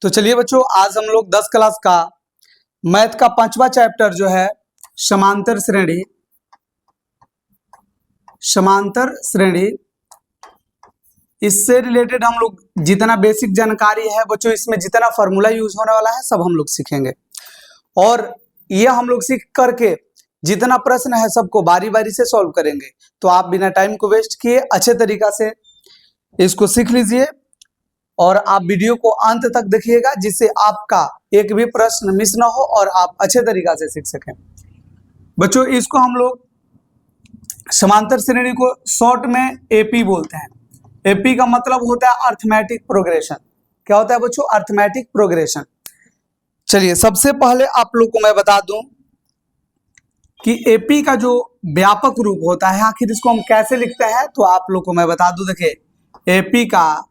तो चलिए बच्चों, आज हम लोग 10 क्लास का मैथ का 5वां चैप्टर जो है समांतर श्रेणी, इससे रिलेटेड हम लोग जितना बेसिक जानकारी है बच्चों, इसमें जितना फॉर्मूला यूज होने वाला है सब हम लोग सीखेंगे। और ये हम लोग सीख करके जितना प्रश्न है सबको बारी बारी से सॉल्व करेंगे। तो आप बिना टाइम को वेस्ट किए अच्छे तरीका से इसको सीख लीजिए और आप वीडियो को अंत तक देखिएगा, जिससे आपका एक भी प्रश्न मिस ना हो और आप अच्छे तरीका से सीख सकें। बच्चों, इसको हम लोग समांतर श्रेणी को शॉर्ट में एपी बोलते हैं। एपी का मतलब होता है अर्थमेटिक प्रोग्रेशन। क्या होता है बच्चों? Arithmetic progression. चलिए, सबसे पहले आप लोग को मैं बता दूं कि एपी का जो व्यापक रूप होता है, आखिर इसको हम कैसे लिखते हैं, तो आप लोग को मैं बता दूं। देखिए, एपी का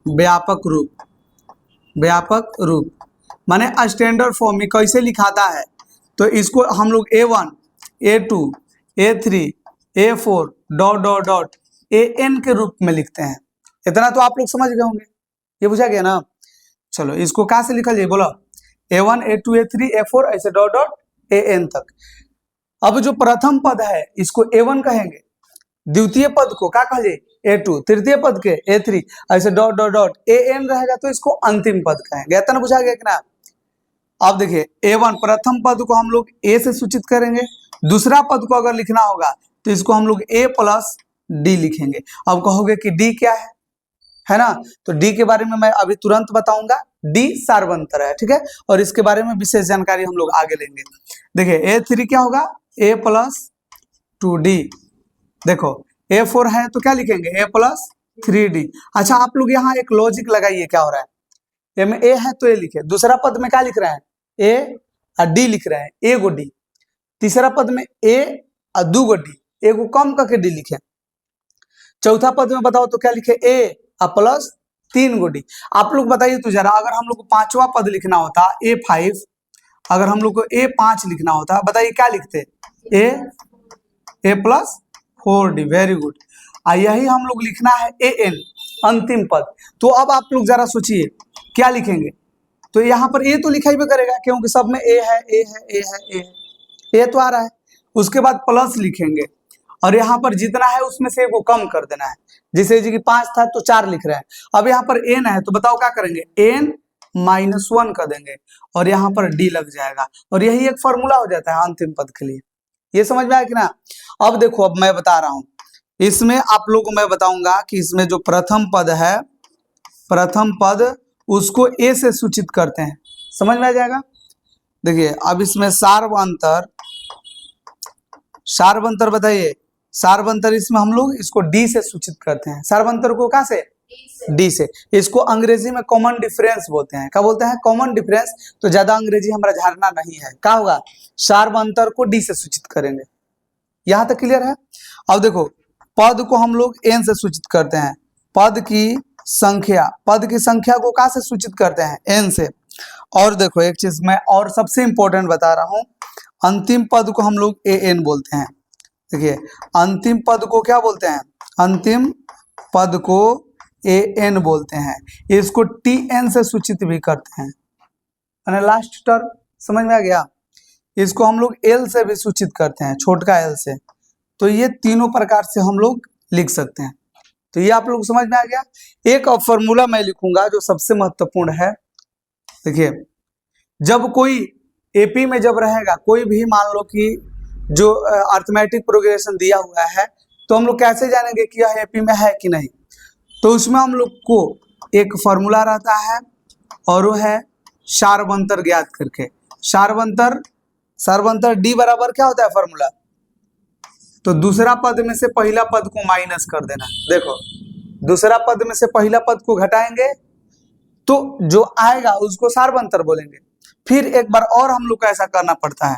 व्यापक रूप माने स्टैंडर्ड फॉर्म में कैसे लिखाता है, तो इसको हम लोग A1, A2, A3, A4 dot dot dot AN के रूप में लिखते हैं। इतना तो आप लोग समझ गए होंगे, ये बुझा गया ना। चलो, इसको कैसे लिखा जाए बोलो? A1, A2, A3, A4 ऐसे डॉट डॉट AN तक। अब जो प्रथम पद है इसको A1 कहेंगे, द्वितीय पद को क्या कहा जाए? A2, तृतीय पद के A3 ऐसे डॉट डॉट डॉट AN रहेगा तो इसको अंतिम पद कहेंगे। इतना बुझा गया कि ना? अब देखिए, A1 प्रथम पद को हम लोग A से सूचित करेंगे, दूसरा पद को अगर लिखना होगा तो इसको हम लोग A प्लस D लिखेंगे। अब कहोगे कि D क्या है ना? तो D के बारे में मैं अभी तुरंत बताऊंगा। D सार्वंतर है, ठीक है, और इसके बारे में विशेष जानकारी हम लोग आगे लेंगे। देखिए, A3 क्या होगा? A plus 2D। देखो, A4 है तो क्या लिखेंगे? A plus 3D। अच्छा, आप लोग यहाँ एक लॉजिक लगाइए, क्या हो रहा है? ए में A है तो A लिखे, दूसरा पद में क्या लिख रहे हैं? A और D लिख रहे हैं, A गो D। तीसरा पद में A और 2 गो D, A को कम करके D लिखे। चौथा पद में बताओ तो क्या लिखे? A और प्लस 3 गो D। आप लोग बताइए तो जरा, अगर हम लोग को 5वां पद लिखना होता A5, अगर हम लोग को A5 लिखना होता, बताइए क्या लिखते? A plus 4D। Very good. यही हम लोग लिखना है AN, अंतिम पद। तो अब आप लोग जरा सोचिए क्या लिखेंगे। तो यहाँ पर A तो लिखा ही करेगा, क्योंकि सब में A है, A है, A है, A है, A तो आ रहा है। उसके बाद प्लस लिखेंगे और यहाँ पर जितना है उसमें से को कम कर देना है। जैसे जी कि 5 था तो 4 लिख रहे हैं। अब यहाँ पर N है तो बताओ क्या करेंगे? N -1 कर देंगे और यहाँ पर D लग जाएगा, और यही एक फॉर्मूला हो जाता है अंतिम पद के लिए। ये समझ में आया कि ना? अब देखो, अब मैं बता रहा हूं, इसमें आप लोगों को मैं बताऊंगा कि इसमें जो प्रथम पद है, प्रथम पद उसको A से सूचित करते हैं। समझ में आ जाएगा? देखिए, अब इसमें सार्वंतर बताइए। सार्वंतर इसमें हम लोग इसको D से सूचित करते हैं। सार्वंतर को कहां से? D से। इसको अंग्रेजी में कॉमन डिफरेंस बोलते हैं। क्या बोलते हैं? Common difference. तो ज्यादा अंग्रेजी हमारा झाड़ना नहीं है। क्या होगा? सार्वंतर को D से सूचित करेंगे। यहां तक क्लियर है? अब देखो, पद को हम लोग N से सूचित करते हैं। पद की संख्या को कहां से सूचित करते हैं? N से। और देखो, एक चीज मैं और सबसे इंपॉर्टेंट बता रहा हूं, अंतिम पद को हम लोग AN बोलते हैं। देखिए, अंतिम पद को क्या बोलते हैं? अंतिम पद को AN बोलते हैं। इसको TN से सूचित भी करते हैं, लास्ट टर्म। समझ में आ गया? इसको हम लोग L से भी सूचित करते हैं, छोटका L से। तो ये तीनों प्रकार से हम लोग लिख सकते हैं। तो ये आप लोग समझ में आ गया। एक और फॉर्मूला मैं लिखूंगा जो सबसे महत्वपूर्ण है। देखिए, जब कोई एपी में जब रहेगा, कोई भी मान लो कि जो अर्थमेटिक प्रोग्रेशन दिया हुआ है, तो हम लोग कैसे जानेंगे कि यह एपी में है कि नहीं? तो उसमें हम लोग को एक फॉर्मूला रहता है और वो है सार्वंतर ज्ञात करके। सार्वंतर D बराबर क्या होता है फॉर्मूला? तो दूसरा पद में से पहला पद को माइनस कर देना। देखो, दूसरा पद में से पहला पद को घटाएंगे तो जो आएगा उसको सार्वंतर बोलेंगे। फिर एक बार और हम लोग को ऐसा करना पड़ता है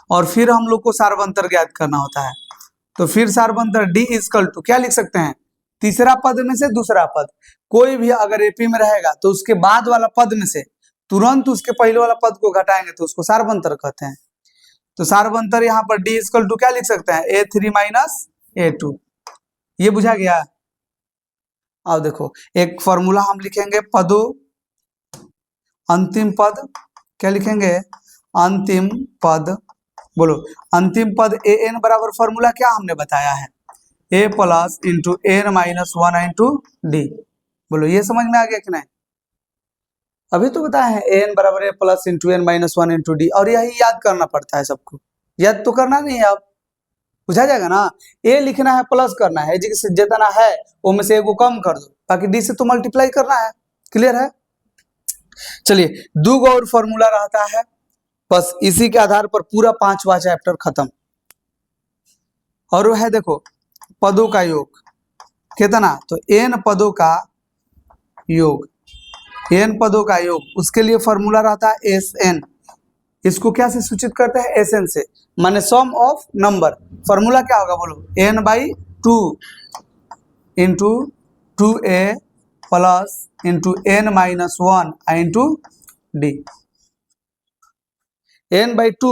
और फिर हम लोग को सार्वंतर ज्ञात करना होता है। तो फिर सार्वंतर D इक्वल टू क्या लिख सकते हैं? तीसरा पद में से दूसरा पद, कोई भी अगर एपी में रहेगा तो उसके बाद वाला पद में से तुरंत उसके पहले वाला पद को घटाएंगे तो उसको सार्वंतर कहते हैं। तो सार्वंतर यहाँ पर D इक्वल टू क्या लिख सकते हैं? A3 minus A2। ये बुझा गया? अब देखो, एक फॉर्मूला हम लिखेंगे पदों अंतिम पद क्या लिखेंगे, अंतिम पद, बोलो अंतिम पद ए एन बराबर फॉर्मूला क्या हमने बताया है, a plus into N minus one into d. बोलो ये समझ में आ गया कि नहीं, अभी तो बताया है ए एन बराबर a plus into N minus one into d, और यही याद करना पड़ता है सबको, याद तो करना नहीं है, अब बुझा जाएगा ना, ए लिखना है प्लस करना है, जितना है वो में से ए को कम कर दो, बाकी डी से तो मल्टीप्लाई करना है, क्लियर है। चलिए दो और फॉर्मूला रहता है, बस इसी के आधार पर पूरा 5वां चैप्टर खत्म। और वो है देखो पदों का योग कितना, तो एन पदों का योग, एन पदों का योग, उसके लिए फॉर्मूला रहता है एस एन, इसको क्या से सूचित करते हैं, एस एन से, माने सम ऑफ नंबर। फॉर्मूला क्या होगा बोलो, N by two into two A plus into N minus one into D, N by two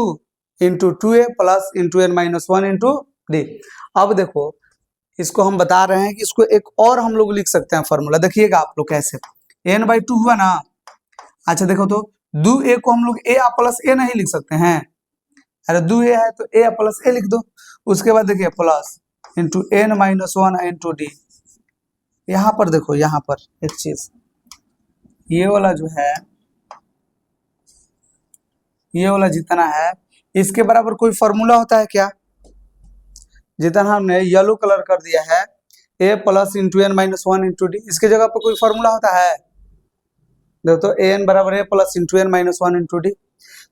into two A plus into N minus one into D. अब देखो इसको हम बता रहे हैं कि इसको एक और हम लोग लिख सकते हैं फॉर्मूला, देखिएगा आप लोग कैसे, एन बाई टू हुआ ना, अच्छा देखो तो दो ए को हम लोग ए प्लस ए नहीं लिख सकते हैं, अरे दो ए है तो ए प्लस ए लिख दो, उसके बाद देखिए plus into N minus one into D. यहाँ पर देखो, यहाँ पर एक चीज, ये वाला जो है, ये वाला जितना है इसके बराबर कोई फॉर्मूला होता है क्या, जितना हमने येलो कलर कर दिया है a plus into N minus one into d, इसके जगह पर कोई फॉर्मूला होता है, देखो तो ए एन बराबर a plus into N minus one into d,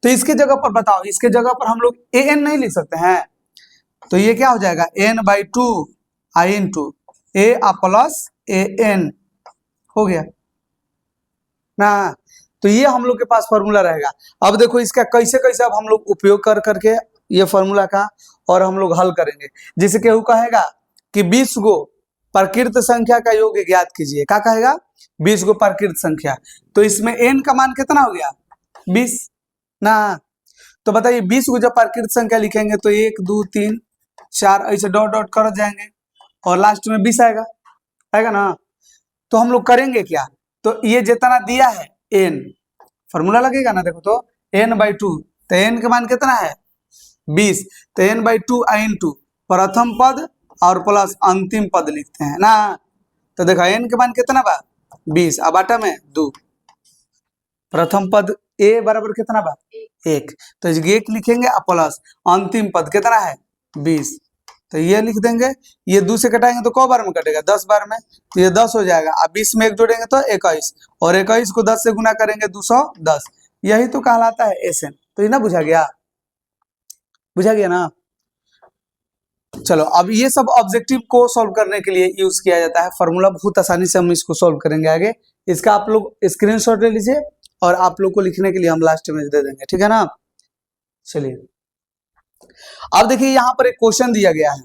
तो इसके जगह पर बताओ, इसके जगह पर हम लोग ए एन नहीं लिख सकते हैं, तो ये क्या हो जाएगा, N by two I into A plus A N, हो गया ना, तो ये हम लोग के पास फॉर्मूला रहेगा। अब देखो इसका कैसे कैसे अब हम लोग उपयोग कर करके ये फॉर्मूला का और हम लोग हल करेंगे। जैसे केहू कहेगा कि 20 गो प्रकृत संख्या का योग ज्ञात कीजिए, क्या कहेगा, 20 गो प्रकृत संख्या, तो इसमें n का मान कितना हो गया, 20 ना, तो बताइए 20 को जब प्रकृत संख्या लिखेंगे तो 1 2 3 4 ऐसे डॉट डॉट कर जाएंगे और लास्ट में 20 आएगा, आएगा ना, तो हम लोग करेंगे क्या, तो ये जितना दिया है n, फॉर्मूला लगेगा ना, देखो तो n बाई टू, तो n का मान कितना है 20, तो n by two I into प्रथम पद और प्लस अंतिम पद लिखते हैं ना, तो देखो n के मान कितना बा 20, अब आटा में 2, प्रथम पद a बराबर कितना बा 1, तो 1 लिखेंगे और प्लस अंतिम पद कितना है 20, तो ये लिख देंगे, ये 2 से कटाएंगे तो कौ बार में कटेगा 10 बार में, तो ये 10 हो जाएगा, अब 20 में 1 जोड़ेंगे तो 21, और 21 को 10 से गुना करेंगे 210, यही तो कहलाता है एस एन। तो ये ना बुझा गया, बुझा गया ना। चलो अब ये सब ऑब्जेक्टिव को सॉल्व करने के लिए यूज किया जाता है फॉर्मूला, बहुत आसानी से हम इसको सॉल्व करेंगे आगे, इसका आप लोग स्क्रीनशॉट ले लीजिए और आप लोग को लिखने के लिए हम लास्ट में दे देंगे, ठीक है ना। चलिए अब देखिए यहाँ पर एक क्वेश्चन दिया गया है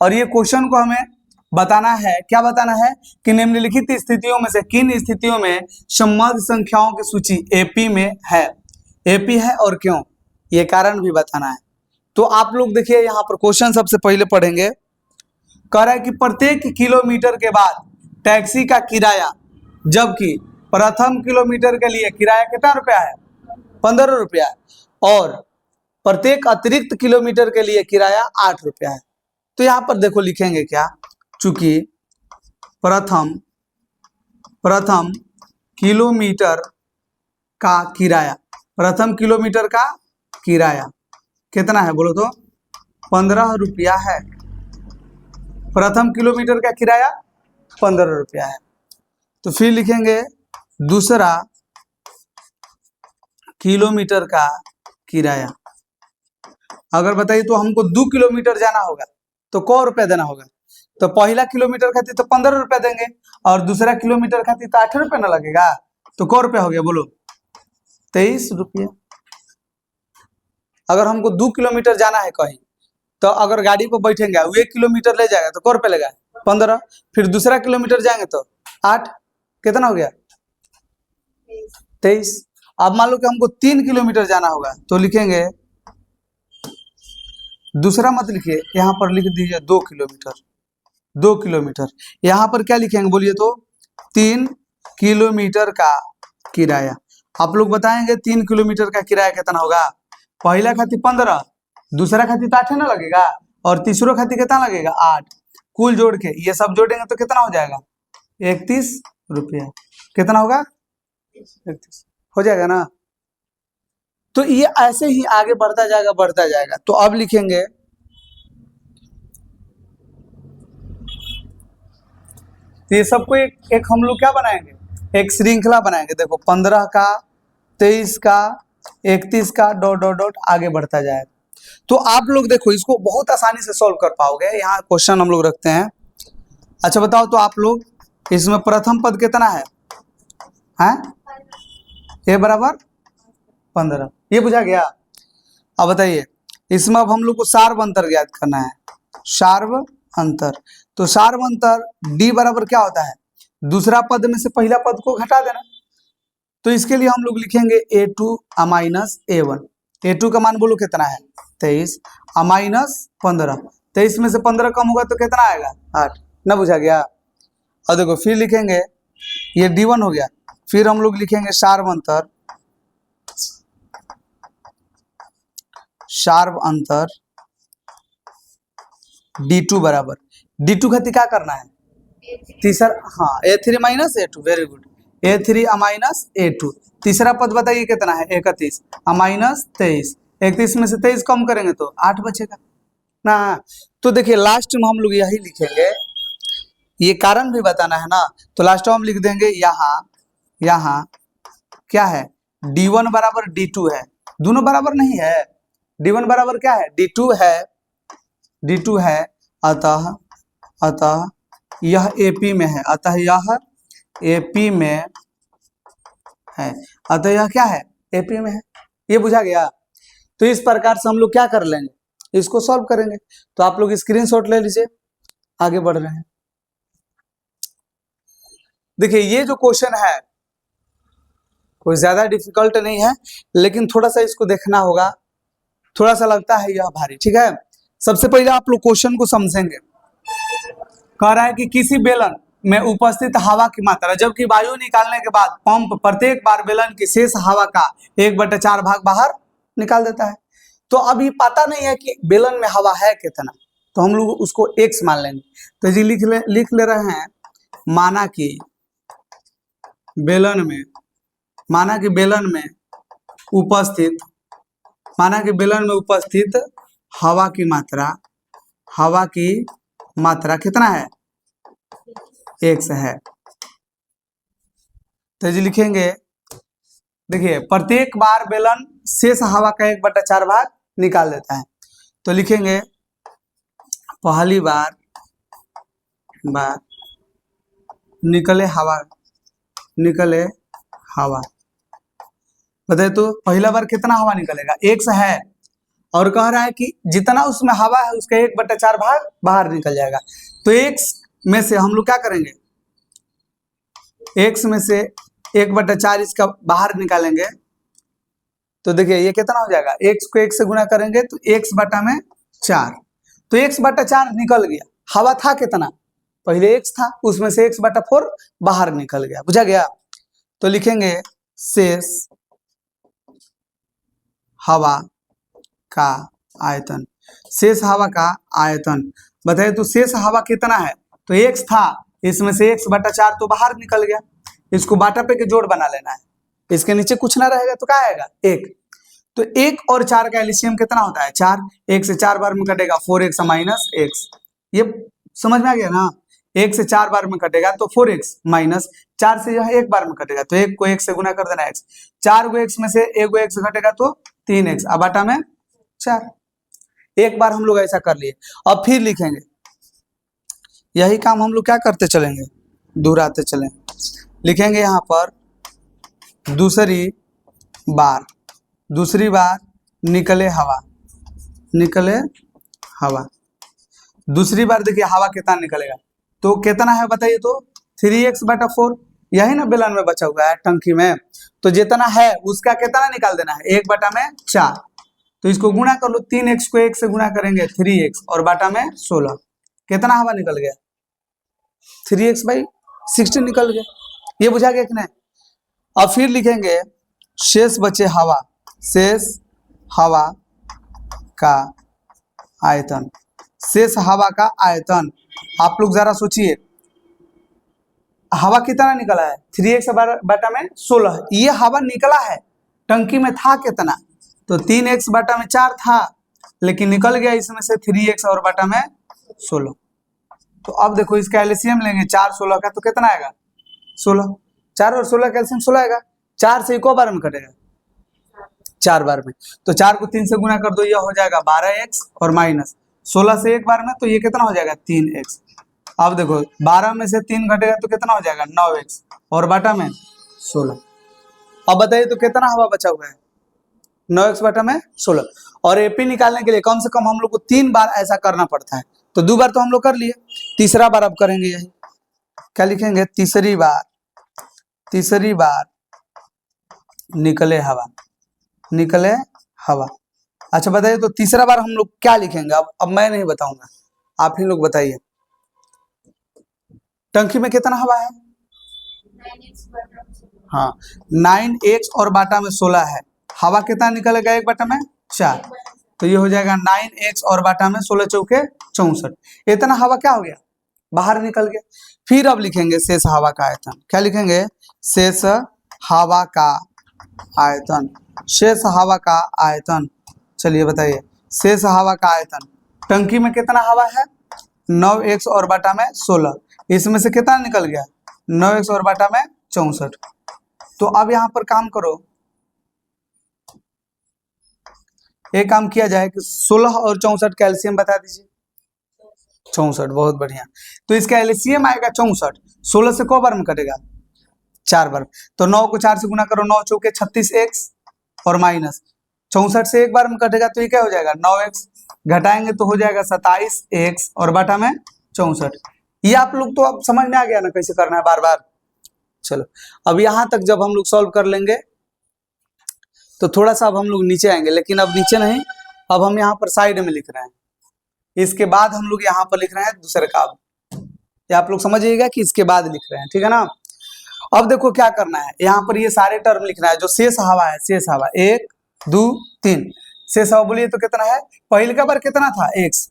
और ये क्वेश्चन को हमें बताना है, क्या बताना है कि निम्नलिखित स्थितियों में से किन स्थितियों में सम्मत संख्याओं की सूची एपी में है, एपी है और क्यों, ये कारण भी बताना है। तो आप लोग देखिए यहाँ पर क्वेश्चन सबसे पहले पढ़ेंगे, कह रहा है कि प्रत्येक किलोमीटर के बाद टैक्सी का किराया, जबकि प्रथम किलोमीटर के लिए किराया कितना रुपया है 15 रुपया, और प्रत्येक अतिरिक्त किलोमीटर के लिए किराया 8 रुपया है। तो यहाँ पर देखो लिखेंगे क्या, चूंकि प्रथम किलोमीटर का किराया, प्रथम किलोमीटर का किराया कितना है बोलो तो 15 रुपया है, प्रथम किलोमीटर का किराया 15 रुपया है। तो फिर लिखेंगे दूसरा किलोमीटर का किराया, अगर बताइए तो हमको 2 किलोमीटर जाना होगा तो कै रुपया देना होगा, तो पहला किलोमीटर खातिर तो 15 रुपया देंगे और दूसरा किलोमीटर खातिर तो 8 रुपया ना लगेगा, तो कै रुपया हो गया बोलो 23 रुपया। अगर हमको 2 किलोमीटर जाना है कहीं, तो अगर गाड़ी पर बैठेंगे 1 किलोमीटर ले जाएगा तो कै रुपया लेगा 15, फिर दूसरा किलोमीटर जाएंगे तो 8, कितना हो गया 23। अब मान लो कि हमको 3 किलोमीटर जाना होगा तो लिखेंगे, दूसरा मत लिखिए, यहाँ पर लिख दीजिए 2 किलोमीटर, 2 किलोमीटर, यहाँ पर क्या लिखेंगे बोलिए तो 3 किलोमीटर का किराया। आप लोग बताएंगे 3 किलोमीटर का किराया कितना होगा। पहला खाती 15, दूसरा खाती तो 8 ना लगेगा, और तीसरा खाती कितना लगेगा 8। कुल जोड़ के ये सब जोड़ेंगे तो कितना हो जाएगा 31 रुपया। कितना होगा 31 हो जाएगा ना। तो ये ऐसे ही आगे बढ़ता जाएगा बढ़ता जाएगा। तो अब लिखेंगे तो ये सबको एक हम लोग क्या बनाएंगे, एक श्रृंखला बनाएंगे। देखो 15 का, 23 का, 31 का, डॉट डॉट डॉट आगे बढ़ता जाएगा। तो आप लोग देखो इसको बहुत आसानी से सॉल्व कर पाओगे। यहाँ क्वेश्चन हम लोग रखते हैं। अच्छा बताओ तो आप लोग इसमें प्रथम पद कितना है, ए बराबर 15, ये बुझा गया। अब बताइए इसमें अब हम लोग को सार्व अंतर ज्ञात करना है। सार्व अंतर, तो सार्व अंतर डी बराबर क्या होता है, दूसरा पद में से पहला पद को घटा देना। तो इसके लिए हम लोग लिखेंगे a2 माइनस a1। a2 का मान बोलो कितना है 23, माइनस 15। 23 में से 15 कम होगा तो कितना आएगा 8 ना, बुझा गया। और देखो फिर लिखेंगे ये d1 हो गया, फिर हम लोग लिखेंगे सार्व अंतर, सार्व अंतर d2 बराबर, d2 खातिर क्या करना है तीसरा, हाँ a3 minus a2, very good, a3 minus a2। तीसरा पद बताइए कितना है 31 माइनस 23। 31 में से 23 कम करेंगे तो 8 बचेगा ना। तो देखिए लास्ट में हम लोग यही लिखेंगे, ये कारण भी बताना है ना, तो लास्ट में हम लिख देंगे यहाँ क्या है d1 बराबर d2 है, दोनों बराबर नहीं है, d1 बराबर क्या है d2 है, अतः यह AP में है, अतः यह AP में है, अतः यह क्या है AP में है। ये बुझा गया। तो इस प्रकार से हम लोग क्या कर लेंगे, इसको सॉल्व करेंगे। तो आप लोग स्क्रीनशॉट ले लीजिए, आगे बढ़ रहे हैं। देखिए ये जो क्वेश्चन है कोई ज्यादा डिफिकल्ट नहीं है, लेकिन थोड़ा सा इसको देखना होगा, थोड़ा सा लगता है यह भारी, ठीक है। सबसे पहले आप लोग क्वेश्चन को समझेंगे। कह रहा है कि किसी बेलन में उपस्थित हवा की मात्रा, जबकि वायु निकालने के बाद पंप प्रत्येक बार बेलन की शेष हवा का 1/4 भाग बाहर निकाल देता है। तो अभी पता नहीं है कि बेलन में हवा है कितना, तो हम लोग उसको x मान लेंगे। तो जी लिख ले रहे हैं, माना कि बेलन में उपस्थित हवा की मात्रा कितना है x है। तो जी लिखेंगे, देखिए प्रत्येक बार बेलन शेष हवा का 1/4 भाग निकाल देता है। तो लिखेंगे पहली बार निकले हवा, बताइए तो पहला बार कितना हवा निकलेगा x है, और कह रहा है कि जितना उसमें हवा है उसका 1/4 भाग बाहर निकल जाएगा। तो x में से हम लोग क्या करेंगे, x में से 1/4 इसका बाहर निकालेंगे। तो देखिए ये कितना हो जाएगा, x को 1 से गुना करेंगे तो x/4। तो x/4 निकल गया, हवा था कितना पहले x था, उसमें से x/4 बाहर निकल गया, बुझा गया। तो लिखेंगे शेष हवा का आयतन, शेष हवा का आयतन। बताइए तो शेष हवा कितना है, तो x था, इसमें से 1/4 तो बाहर निकल गया, इसको बाटा पे के जोड़ बना लेना है, इसके नीचे कुछ ना रहेगा तो क्या आएगा 1। तो 1 और 4 का एलसीएम कितना होता है 4, 1 से 4 बार में कटेगा 4x माइनस x। ये समझ में आ गया ना, 1 से 4 बार में कटेगा तो 4x माइनस 4 से यह 1 बार में कटेगा तो 1 को 1 से गुना कर देना x, 4 को x में से 1 को 1 से घटेगा तो 3x, अब बाटा में 4। एक बार हम लोग ऐसा कर लिए। अब फिर लिखेंगे, यही काम हम लोग क्या करते चलेंगे, दोहराते चलेंगे। लिखेंगे यहाँ पर दूसरी बार निकले हवा। दूसरी बार देखिए हवा कितना निकलेगा, तो कितना है बताइए तो 3x/4, यही ना बेलन में बचा हुआ है टंकी में, तो जितना है उसका कितना निकाल देना है 1/4। तो इसको गुणा कर लो, 3x को 1 से गुणा करेंगे 3x और बाटा में 16, कितना हवा निकल गया 3x/16 निकल गया। ये बुझा गया कि नहीं। अब फिर लिखेंगे शेष बचे हवा, शेष हवा का आयतन, शेष हवा का आयतन। आप लोग जरा सोचिए, हवा कितना निकला है 3x बटा में 16, ये हवा निकला है, टंकी में था कितना, तो 3x बटा में 4 था, लेकिन निकल गया इसमें से 3x और बटा में 16। तो अब देखो इसका एलसीएम लेंगे 4 16 का, तो कितना आएगा 16, 4 और 16 का एलसीएम 16 आएगा। 4 से एको बार में कटेगा, 4 बार में, तो 4 को 3 से गुना कर दो, यह हो जाएगा 12x और माइनस 16 से एक बार में, तो ये कितना हो जाएगा 3x। अब देखो 12 में से 3 घटेगा तो कितना हो जाएगा 9x और बटा में 16। अब बताइए तो कितना हवा बचा हुआ है 9x बटा में 16। और एपी निकालने के लिए कम से कम हम लोग को 3 बार ऐसा करना पड़ता है, तो 2 बार तो हम लोग कर लिए, तीसरा बार अब करेंगे यही, क्या लिखेंगे तीसरी बार निकले हवा, निकले हवा। अच्छा बताइए तो तीसरा बार हम लोग क्या लिखेंगे, अब मैं नहीं बताऊंगा, आप ही लोग बताइए। टंकी में कितना हवा है, हाँ 9x और बाटा में 16 है, हवा कितना निकलेगा 1 बटा में 4, तो ये हो जाएगा 9x और बाटा में 16 चौके 64। इतना हवा क्या हो गया बाहर निकल गया। फिर अब लिखेंगे शेष हवा का आयतन, क्या लिखेंगे शेष हवा का आयतन, शेष हवा का आयतन। चलिए बताइए शेष हवा का आयतन, टंकी में कितना हवा है 9x और बाटा में 16, इसमें से कितना निकल गया 9x और बाटा में 64। तो अब यहां पर काम करो, एक काम किया जाए कि 16 और 64 का एलसीएम बता दीजिए। 64, बहुत बढ़िया। तो इसका एलसीएम आएगा 64, 16 से को बार में कटेगा 4 बार, तो 9 को 4 से गुना करो, 9 चौके 36x और माइनस 64 से एक बार में कटेगा, तो ये क्या हो जाएगा 9x, घटाएंगे तो हो जाएगा 27x और बटा में 64। ये आप लोग तो अब समझ में आ गया ना कैसे करना है बार बार। चलो अब यहां तक जब हम लोग सॉल्व कर लेंगे तो थोड़ा सा अब हम लोग नीचे आएंगे, लेकिन अब नीचे नहीं, अब हम यहाँ पर साइड में लिख रहे हैं, इसके बाद हम लोग यहाँ पर लिख रहे हैं दूसरे का। ये आप लोग समझिएगा कि इसके बाद लिख रहे हैं, ठीक है ना। अब देखो क्या करना है, यहाँ पर ये सारे टर्म लिखना है, जो शेष हवा है, शेष हवा 1 2 3, शेष हवा बोलिए तो कितना है, पहले का बार कितना था x,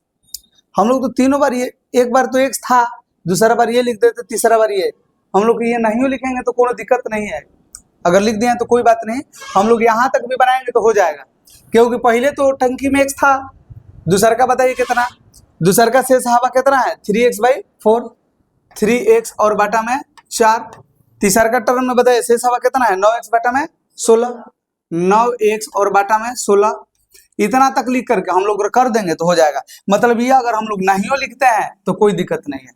हम लोग तो तीनों बार ये, एक बार तो x था, दूसरा बार ये लिख देते, तीसरा बार ये, हम लोग ये नहीं लिखेंगे तो कोई दिक्कत नहीं है, अगर लिख दिए तो कोई बात नहीं, हम लोग यहाँ तक भी बनाएंगे तो हो जाएगा, क्योंकि पहले तो टंकी में x था, दूसरा का बताइए कितना, दूसरा का शेष हवा कितना है 3x/4, 3x और बाटा में 4, तीसरा का टर्म में बताइए शेष हवा कितना है 9x बटा में 16, 9x और बाटा में 16, इतना तक लिख करके हम लोग कर देंगे तो हो जाएगा। मतलब ये अगर हम लोग नहीं लिखते हैं तो कोई दिक्कत नहीं है,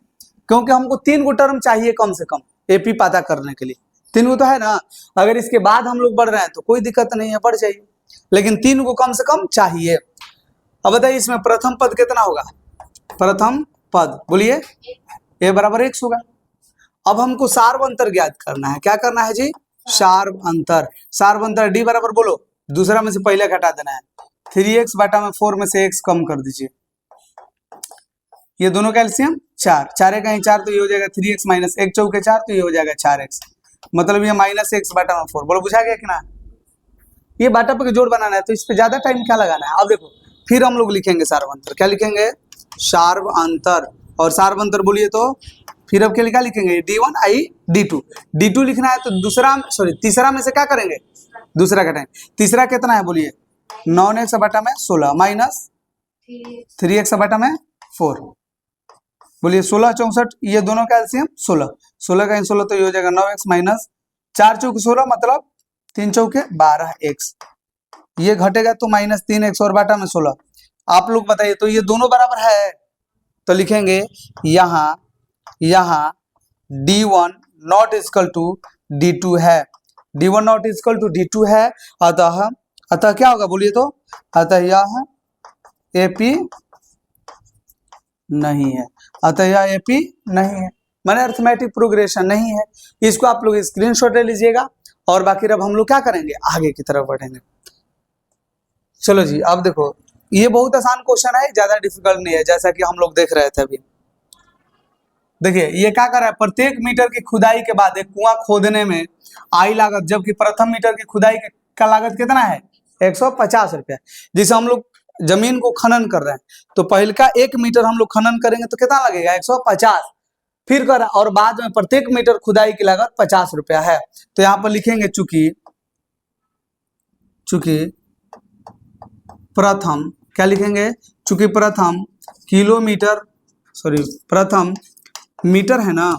क्योंकि हमको 3 गो टर्म चाहिए कम से कम एपी पता करने के लिए, 3 गो तो है ना, अगर इसके बाद हम लोग बढ़ रहे हैं तो कोई दिक्कत नहीं है, बढ़ जाइए, लेकिन 3 गो कम से कम चाहिए। अब बताइए इसमें प्रथम पद कितना होगा, प्रथम पद बोलिए a बराबर x होगा। अब हमको सार्व अंतर ज्ञात करना है, क्या करना है जी, सार्व अंतर, सार्व अंतर d बराबर बोलो, दूसरा में से पहले घटा देना है, 3x बटा में 4 में से x कम कर दीजिए, ये दोनों का एलसीएम 4, 4 कहीं 4 तो ये हो जाएगा 3x माइनस 1 चौके 4 तो ये हो जाएगा 4x, मतलब ये माइनस x बटा में 4, बोलो बुझा गया कि ना। ये बाटा पे जोड़ बनाना है तो इस पे ज्यादा टाइम क्या लगाना है। अब देखो फिर हम लोग लिखेंगे सार्व अंतर, क्या लिखेंगे सार्व अंतर, और सार्व अंतर बोलिए तो फिर अब क्या लिखेंगे d1 i d2, d2 लिखना है तो तीसरा में से क्या करेंगे दूसरा घटाएंगे, तीसरा कितना है बोलिए 9x बटा में 16 माइनस 3x बटा में 4, बोलिए 16 64, ये दोनों का एलसीएम 16, 16 का 16 तो ये हो जाएगा 9x माइनस 4 चौके 16 मतलब 3 चौके 12x, ये घटेगा तो माइनस 3x और बाटा में 16। आप लोग बताइए तो ये दोनों बराबर है, तो लिखेंगे यहाँ d1 not equal to d2 है, d1 not equal to d2 है, अतः क्या होगा बोलिए तो, अतः यह AP नहीं है, अतः यह AP नहीं है, माने अरिथमेटिक प्रोग्रेशन नहीं है। इसको आप लोग स्क्रीनशॉट ले लीजिएगा, और बाकी अब हम लोग क्या करेंगे आगे की तरफ बढ़ेंगे। चलो जी अब देखो ये बहुत आसान क्वेश्चन है, ज्यादा डिफिकल्ट नहीं है, जैसा कि हम लोग देख रहे थे अभी। देखिए ये क्या कर रहा है, प्रत्येक मीटर की खुदाई के बाद एक कुआं खोदने में आई लागत, जबकि प्रथम मीटर की खुदाई के का लागत कितना है 150 रुपया। जैसे हम लोग जमीन को खनन कर रहे हैं तो पहले का 1 मीटर हम लोग खनन करेंगे तो कितना लगेगा 150, फिर कर और बाद में प्रत्येक मीटर खुदाई की लागत 50 रुपया है। तो यहाँ पर लिखेंगे चूंकि प्रथम क्या लिखेंगे, चूंकि प्रथम किलोमीटर प्रथम मीटर है ना,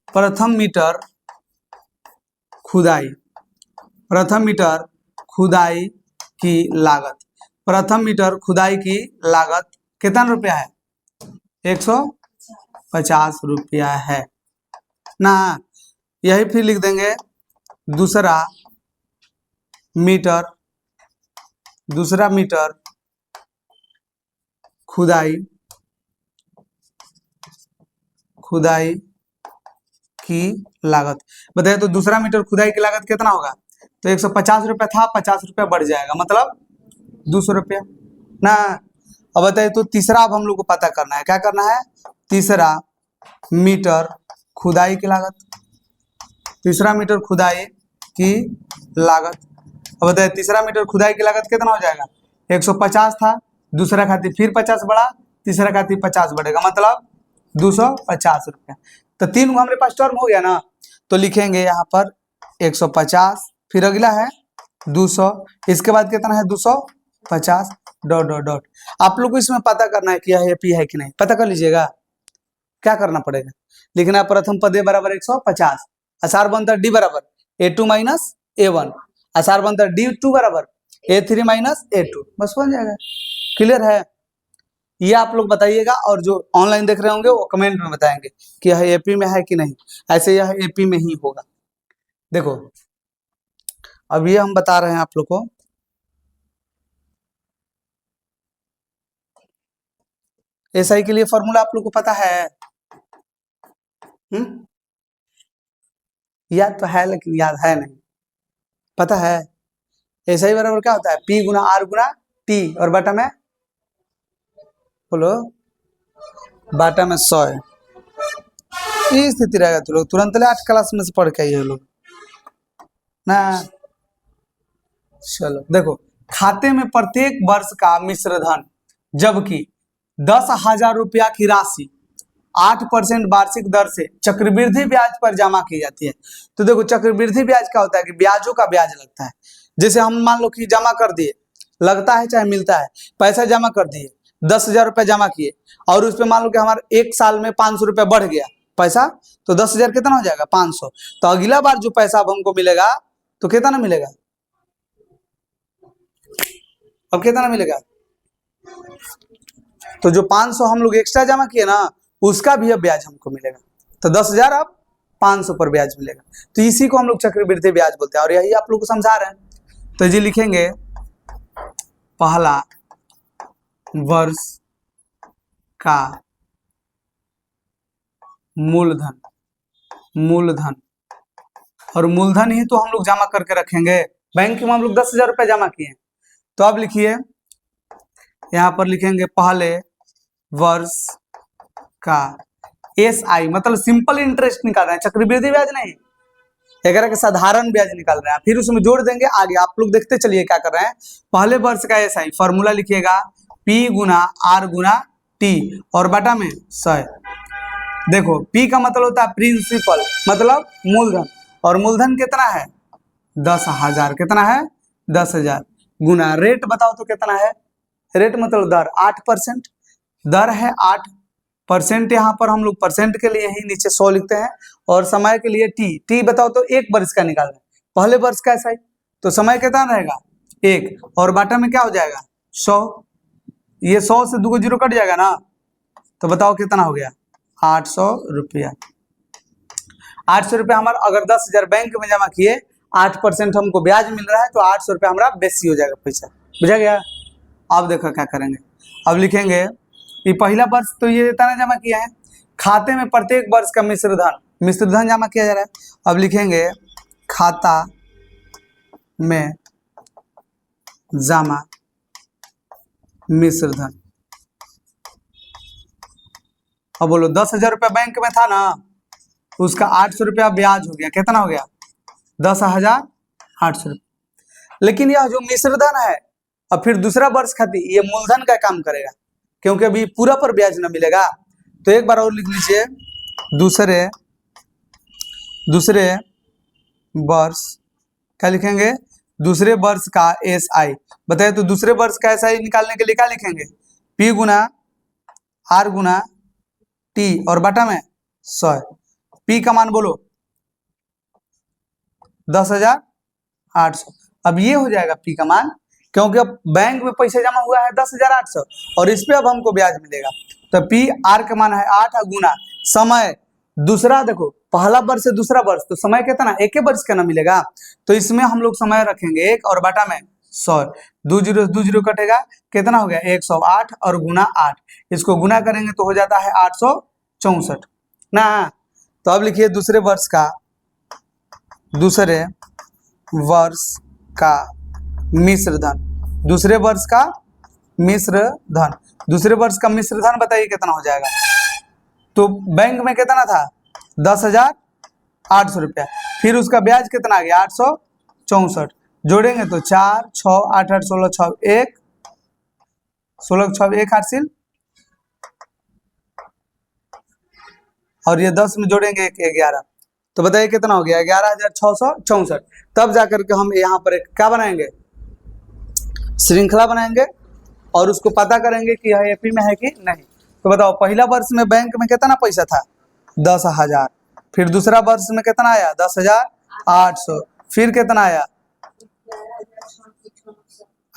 प्रथम मीटर खुदाई की लागत, प्रथम मीटर खुदाई की लागत कितना रुपया है 150 रुपया है ना। यही फिर लिख देंगे दूसरा मीटर खुदाई की लागत बताइए। तो दूसरा मीटर खुदाई की लागत कितना होगा, तो 150 रुपया था, 50 रुपया बढ़ जाएगा मतलब 200 रुपया ना। अब बताइए तो तीसरा अब हम लोग को पता करना है, क्या करना है, तीसरा मीटर खुदाई की लागत, तीसरा मीटर खुदाई की लागत। अब बताइए तीसरा मीटर खुदाई की लागत कितना हो जाएगा, 150 था, दूसरा खातिर फिर 50 बढ़ा, तीसरा खातिर 50 बढ़ेगा मतलब 250 रुपया। तो 3 हमारे पास टर्म हो गया ना, तो लिखेंगे यहाँ पर 150, फिर अगला है 200, इसके बाद कितना है 250 ... आप लोग को इसमें पता करना है कि यह एपी है कि नहीं, पता कर लीजिएगा। क्या करना पड़ेगा, लिखना प्रथम पद ए बराबर 150, आसार बनता डी बराबर A2 माइनस A1, आसार बनता D2 बराबर A3 माइनस A2, बस बन जाएगा। क्लियर है, ये आप लोग बताइएगा और जो ऑनलाइन देख रहे होंगे वो कमेंट में बताएंगे कि यह एपी में है कि नहीं। ऐसे यह एपी में ही होगा। देखो अब ये हम बता रहे हैं आप लोग को, एसआई के लिए फॉर्मूला आप लोग को पता है, याद तो है लेकिन याद है नहीं, पता है एसआई बराबर क्या होता है, P गुना R गुना T और बटा में बोलो बाटा में 100 है। ये स्थिति रहेगा, तो लोग तुरंत 8 क्लास में से पढ़ के आइए लोग ना। चलो देखो, खाते में प्रत्येक वर्ष का मिश्र धन जबकि 10,000 रुपया की राशि 8% वार्षिक दर से चक्रवृद्धि ब्याज पर जमा की जाती है। तो देखो चक्रवृद्धि ब्याज क्या होता है कि ब्याजों का ब्याज लगता है। जैसे हम मान लो कि जमा कर दिए, लगता है चाहे मिलता है, पैसा जमा कर दिए 10,000 रुपया जमा किए और उस पर मान लो कि हमारे 1 साल में 500 रुपया बढ़ गया पैसा, तो 10,000 कितना हो जाएगा 500। तो अगला बार जो पैसा अब हमको मिलेगा तो कितना मिलेगा, अब कितना मिलेगा, तो जो 500 हम लोग एक्स्ट्रा जमा किए ना उसका भी अब ब्याज हमको मिलेगा। तो 10,000 अब 500 पर ब्याज मिलेगा। तो इसी को हम लोग चक्रवृद्धि ब्याज बोलते हैं और यही आप लोग को समझा रहे हैं। तो जी लिखेंगे पहला वर्ष का मूलधन और मूलधन ही तो हम लोग जमा करके रखेंगे। बैंक में हम लोग 10,000 रुपया जमा किए, तो अब लिखिए यहां पर लिखेंगे पहले वर्ष का SI मतलब सिंपल इंटरेस्ट निकाल रहे हैं, चक्रवृद्धि ब्याज नहीं, अगर के साधारण ब्याज निकाल रहे हैं। फिर उसमें जोड़ देंगे आगे, आप लोग देखते चलिए क्या कर रहे हैं। पहले वर्ष का SI फॉर्मूला लिखिएगा P गुना R गुना T और बटा में 100। देखो P का मतलब होता है प्रिंसिपल मतलब मूलधन, और मूलधन कितना है 10,000, कितना है 10,000 गुना रेट बताओ तो कितना है, रेट मतलब दर 8%, दर है 8%। यहाँ पर हम लोग परसेंट के लिए ही नीचे 100 लिखते हैं और समय के लिए टी बताओ तो 1 वर्ष का निकाल रहे हैं, पहले वर्ष का ऐसा ही, तो समय कितना रहेगा 1 और बाटा में क्या हो जाएगा 100, ये 100 से 2 जीरो कट जाएगा ना, तो बताओ कितना हो गया 800 रुपया। 800 रुपया हमारा अगर 10,000 बैंक में जमा किए 8% हमको ब्याज मिल रहा है तो 800 रुपया हमारा बेसी हो जाएगा पैसा, बुझा गया। अब देखो क्या करेंगे, अब लिखेंगे ये पहला वर्ष तो ये इतना जमा किया है, खाते में प्रत्येक वर्ष का मिश्र धन जमा किया जा रहा है। अब लिखेंगे खाता में जमा मिश्र धन। अब बोलो 10,000 रुपया बैंक में था ना, उसका 800 रुपया ब्याज हो गया, कितना हो गया 10,000 800 रुपये। लेकिन यह जो मिश्र धन है और फिर दूसरा वर्ष खातिर ये मूलधन का काम करेगा, क्योंकि अभी पूरा पर ब्याज न मिलेगा। तो एक बार और लिख लीजिए, दूसरे वर्ष क्या लिखेंगे, दूसरे वर्ष का SI। बताइए तो दूसरे वर्ष का SI निकालने के लिए क्या लिखेंगे, P गुना R गुना T और बटा में 100। P का मान बोलो 10,800। अब ये हो जाएगा P का मान, क्योंकि अब बैंक में पैसा जमा हुआ है 10,800 और इस पे अब हमको ब्याज मिलेगा। तो P R का मान है 8 गुना समय, दूसरा देखो पहला वर्ष से दूसरा वर्ष तो समय कितना, एक ही वर्ष का ना मिलेगा। तो इसमें हम लोग समय रखेंगे 1 और बटा में 100, 2 जीरो कटेगा, कितना हो गया 108 और गुना 8, इसको गुना करेंगे तो हो जाता है 864 ना। तो अब लिखिए दूसरे वर्ष का मिश्र धन, दूसरे वर्ष का मिश्र धन बताइए कितना हो जाएगा। तो बैंक में कितना था 10,800 रुपया, फिर उसका ब्याज कितना आ गया 864, जोड़ेंगे तो 4 6 8 8 16 6 1 16 6 1 8 सिल, और ये 10 में जोड़ेंगे 1 11, तो बताइए कितना हो गया 11,664। तब जाकर के हम यहाँ पर एक क्या बनाएंगे, श्रृंखला बनाएंगे और उसको पता करेंगे कि यह एपी में है कि नहीं। तो बताओ पहला वर्ष में बैंक में कितना पैसा था 10,000, फिर दूसरा वर्ष में कितना आया 10,800, फिर कितना आया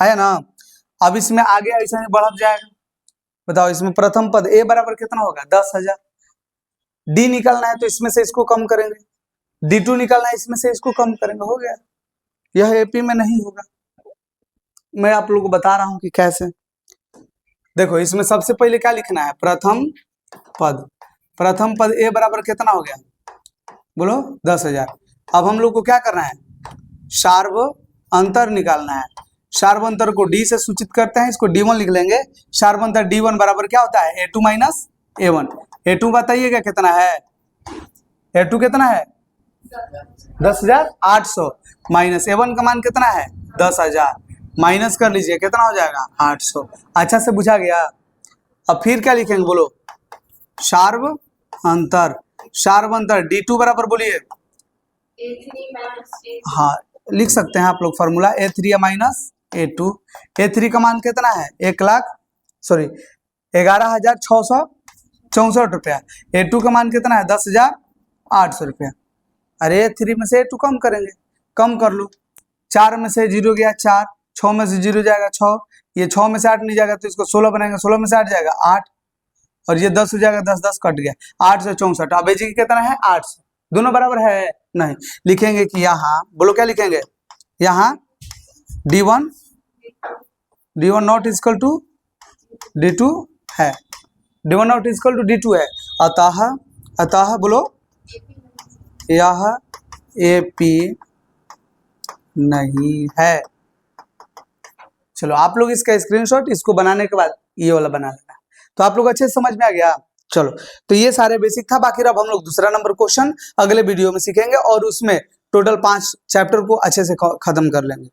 ना। अब इसमें आगे ऐसा ही बढ़ जाएगा। बताओ इसमें प्रथम पद ए बराबर कितना होगा 10,000, डी निकालना है तो इसमें से इसको कम करेंगे, D2 निकालना है इसमें से इसको कम करेंगे, हो गया। यह एपी में नहीं होगा, मैं आप लोगों को बता रहा हूं कि कैसे। देखो इसमें सबसे पहले क्या लिखना है, प्रथम पद ए बराबर कितना हो गया बोलो 10,000। अब हम लोग को क्या करना है, सार्व अंतर निकालना है। सार्व अंतर को डी से सूचित करते हैं, इसको D1 लिख लेंगे। सार्व अंतर D1 बराबर क्या होता है A2 माइनस A1। A2 बताइएगा कितना है, A2 कितना है 10,800 माइनस A1 का मान कितना है 10,000, माइनस कर लीजिए कितना हो जाएगा 800। अच्छा से बुझा गया। अब फिर क्या लिखेंगे बोलो, सार्व अंतर D2 बराबर बोलिए, हाँ लिख सकते हैं आप लोग formula A3 minus A2। A3 का मान कितना है 11,664 रुपया, A2 का मान कितना है 10,800 रुपया। अरे A3 में से A2 कम करेंगे, कम कर लो, 4 में से 0 गया 4, 6 में से 0 जाएगा 6, ये 6 में से 8 नहीं जाएगा तो इसको 16 बनाएंगे, 16 में से 8 जाएगा 8, और ये 10 हो जाएगा 10 10 कट गया 864। अब जी कितना है 800, दोनों बराबर है नहीं, लिखेंगे कि यहाँ बोलो क्या लिखेंगे, यहाँ D1 not equal to D2 है, D1 not equal to D2 है, अतः बोलो यह AP नहीं है। चलो आप लोग इसका स्क्रीनशॉट इसको बनाने के बाद ये वाला बना लेना। तो आप लोग अच्छे से समझ में आ गया। चलो तो ये सारे बेसिक था, बाकी अब हम लोग दूसरा नंबर क्वेश्चन अगले वीडियो में सीखेंगे और उसमें टोटल 5 चैप्टर को अच्छे से खत्म कर लेंगे।